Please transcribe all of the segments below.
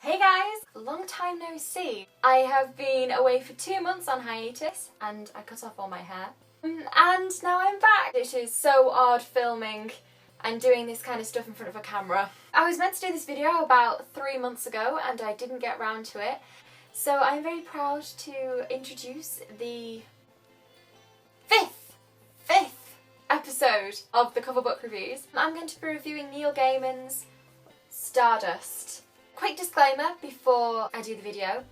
Hey guys! Long time no see. I have been away for 2 months on hiatus and I cut off all my hair. And now I'm back. It is so odd filming and doing this kind of stuff in front of a camera. I was meant to do this video about 3 months ago and I didn't get round to it. So I'm very proud to introduce the fifth episode of the cover book reviews. I'm going to be reviewing Neil Gaiman's Stardust. Quick disclaimer before I do the video.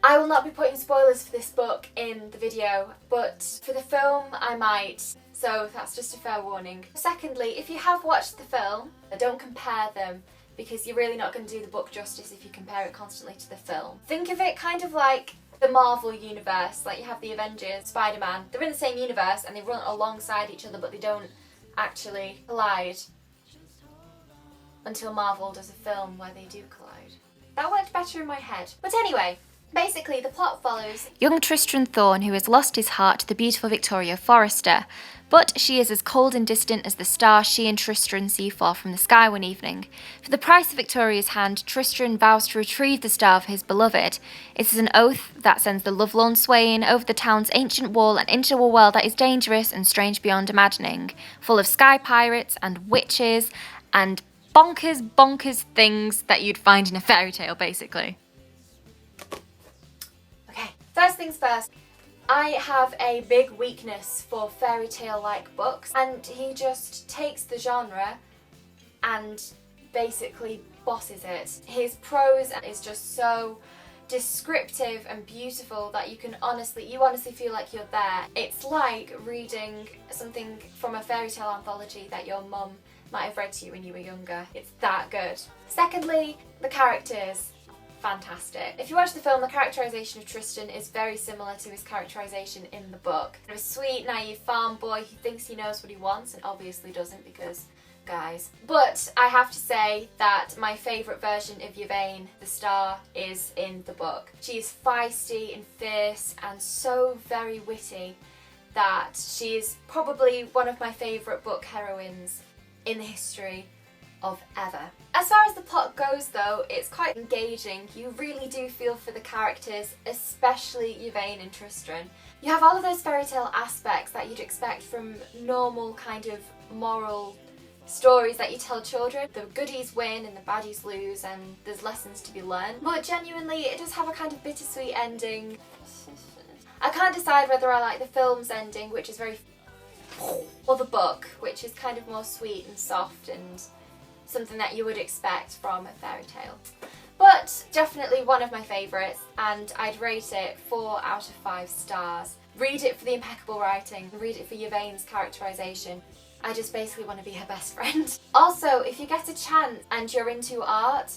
I will not be putting spoilers for this book in the video, but for the film I might, so that's just a fair warning. Secondly, if you have watched the film, don't compare them because you're really not going to do the book justice if you compare it constantly to the film. Think of it kind of like the Marvel universe, like you have the Avengers, Spider-Man. They're in the same universe and they run alongside each other but they don't actually collide until Marvel does a film where they do collide. That worked better in my head. But anyway, basically the plot follows young Tristram Thorne, who has lost his heart to the beautiful Victoria Forrester, but she is as cold and distant as the star she and Tristram see fall from the sky one evening. For the price of Victoria's hand, Tristram vows to retrieve the star for his beloved. It is an oath that sends the lovelorn swaying over the town's ancient wall and into a world that is dangerous and strange beyond imagining, full of sky pirates and witches and bonkers things that you'd find in a fairy tale, basically. Okay, first things first. I have a big weakness for fairy tale-like books, and he just takes the genre and basically bosses it. His prose is just so descriptive and beautiful that you honestly feel like you're there. It's like reading something from a fairy tale anthology that your mum might have read to you when you were younger. It's that good. Secondly, the characters. Fantastic. If you watch the film, the characterisation of Tristan is very similar to his characterisation in the book. A sweet, naive farm boy who thinks he knows what he wants and obviously doesn't because guys. But I have to say that my favourite version of Yvain, the star, is in the book. She is feisty and fierce and so very witty that she is probably one of my favourite book heroines in the history of ever. As far as the plot goes though, it's quite engaging. You really do feel for the characters, especially Yvain and Tristram. You have all of those fairy tale aspects that you'd expect from normal kind of moral stories that you tell children. The goodies win and the baddies lose and there's lessons to be learned. But genuinely it does have a kind of bittersweet ending. I can't decide whether I like the film's ending, which is very or the book, which is kind of more sweet and soft and something that you would expect from a fairy tale. But definitely one of my favourites, and I'd rate it 4 out of 5 stars. Read it for the impeccable writing, read it for Yvain's characterisation. I just basically want to be her best friend. Also, if you get a chance and you're into art,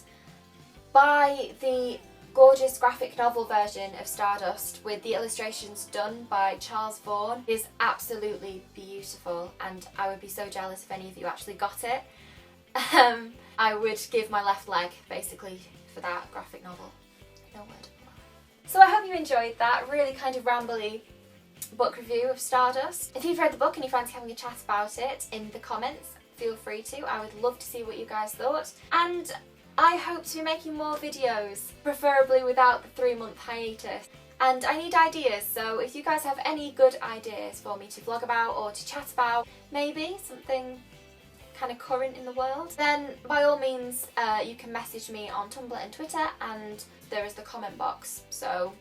buy the gorgeous graphic novel version of Stardust with the illustrations done by Charles Vaughn. It is absolutely beautiful and I would be so jealous if any of you actually got it. I would give my left leg basically for that graphic novel. No word. So I hope you enjoyed that really kind of rambly book review of Stardust. If you've read the book and you fancy having a chat about it in the comments, feel free to. I would love to see what you guys thought. And I hope to be making more videos, preferably without the 3-month hiatus. And I need ideas, so if you guys have any good ideas for me to vlog about or to chat about, maybe something kind of current in the world, then by all means you can message me on Tumblr and Twitter, and there is the comment box, so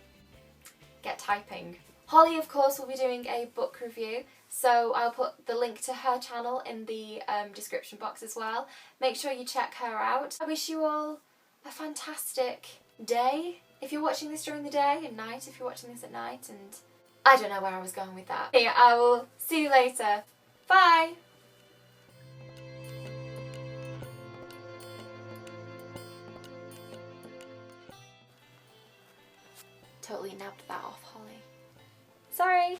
get typing. Holly, of course, will be doing a book review, so I'll put the link to her channel in the description box as well. Make sure you check her out. I wish you all a fantastic day if you're watching this during the day, and night if you're watching this at night, and I don't know where I was going with that. Okay, I will see you later. Bye! Totally nabbed that off, Holly. Sorry.